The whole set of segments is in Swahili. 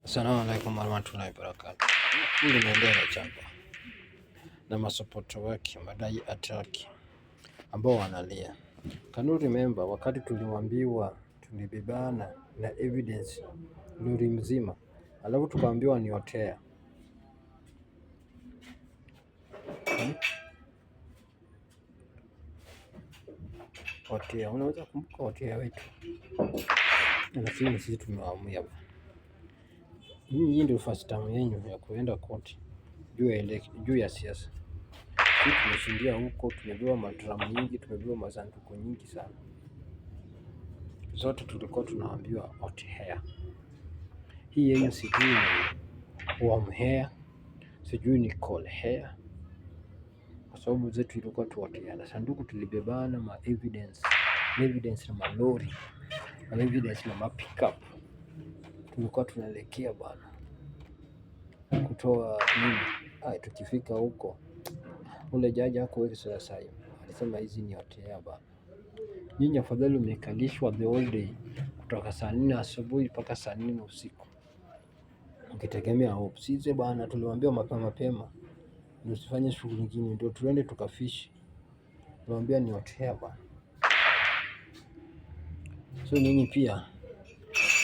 Assalamu alaikum warahmatullahi wabarakatuh. Hili naendelea chapa na masopoto wake madai ataki ambao wanalia. Can you remember wakati tuliambiwa tulibebana na evidence lori mzima, alafu tukaambiwa ni hotea. Hotea, unaweza kumbuka hotea wetu? Lakini sisi tumewaamua. Hii ndio first time yenu ya kuenda koti juu ya siasa. Sisi tumeshindia huko, tumebeba madramu nyingi, tumebeba masanduku nyingi sana. Zote tulikuwa tunaambiwa hot hair. Hii yenyu sijui ni warm hair, sijui ni cold hair, kwa sababu zetu ilikuwa tu hot hair. Na sanduku tulibebana ma evidence na malori, ma evidence na ma pickup. Tulikuwa tunaelekea bwana kutoa nini? Tukifika huko ule jaji hakuwezi sasa hivi alisema hizi ni hot hair bwana. Nyinyi afadhali mmekalishwa the whole day kutoka saa 4 asubuhi mpaka saa 4 usiku. Ukitegemea hope. Sisi bwana tuliwaambia mapema ndio usifanye shughuli nyingine, ndio tuende tukafishi. Tuliwaambia ni hot hair bwana. So nyinyi pia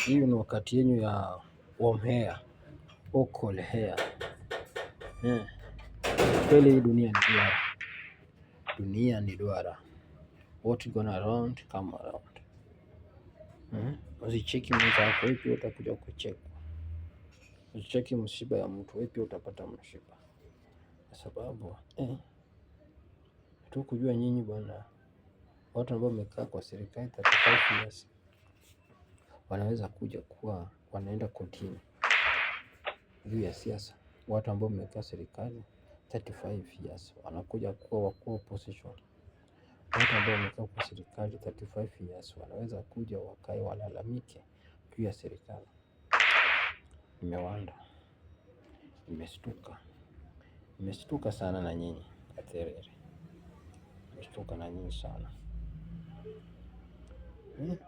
hiyo ni wakati yenu ya warm hair au cold hair. Kweli hii dunia ni duara. Dunia ni duara. What gonna around come around. Usicheki mwenzako, wewe pia utakuja kuchekwa. Usicheki msiba ya mtu, wewe pia utapata msiba. Kwa sababu tu kujua nyinyi bwana, watu ambao wamekaa kwa serikali 35 years wanaweza kuja kuwa wanaenda kotini juu ya siasa. Watu ambao wamekaa serikali 35 years wanakuja kuwa wakuu opposition. Watu ambao wamekaa kwa serikali 35 years wanaweza kuja wakae walalamike juu ya serikali. Nimewanda, nimeshtuka sana na nyinyi Atherere, nimeshtuka na nyinyi sana.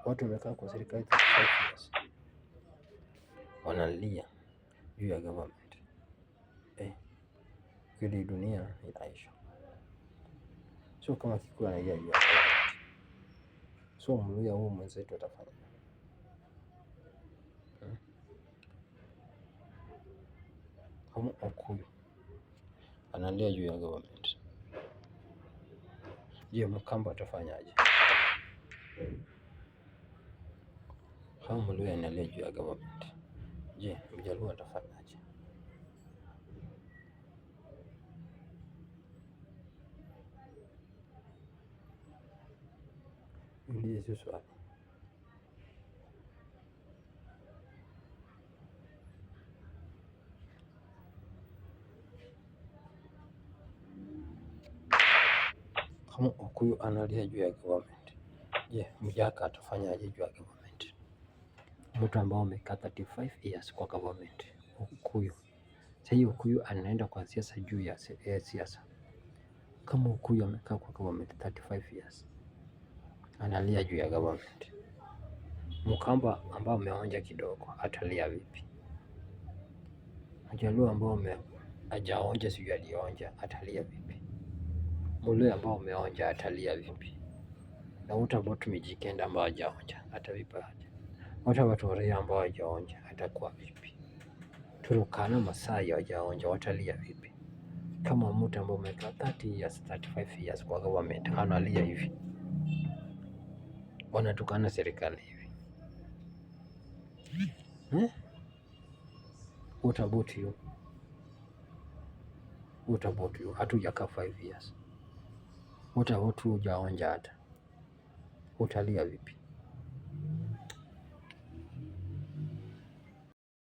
Watu wamekaa kwa serikali 35 years wanalia juu ya government. Kweli dunia inaisha. Sio kama Kikuyu analia juu ya government. So Mluya huyu mwenzetu atafanya kama Okuyu analia juu ya government. Je, Mkamba atafanyaje? Kama Mluya analia juu ya government, je, Mjaluo atafanyaje? Ulize swali. Kama Okuyu analia juu ya government, je, Mjaka atafanyaje juu ya government? Mtu ambao amekaa 35 years kwa government, Okuyu. Sasa Okuyu anaenda kwa siasa juu ya siasa. Kama Okuyu amekaa kwa government 35 years analia juu ya government, Mkamba ambao ameonja kidogo atalia vipi? Mjaluo ambao hajaonja sijui alionja atalia vipi? Mluya ambao umeonja atalia vipi? Na what Mijikenda ambao hajaonja atavipaje? What Waria ambao hajaonja atakuwa vipi? Turukana Masai hawajaonja watalia vipi? Kama mtu ambao umekaa 30 years 35 years kwa government analia hivi, wanatukana serikali hivi, what about you? Hatujakaa 5 years. What about hujaonja hata, utalia vipi?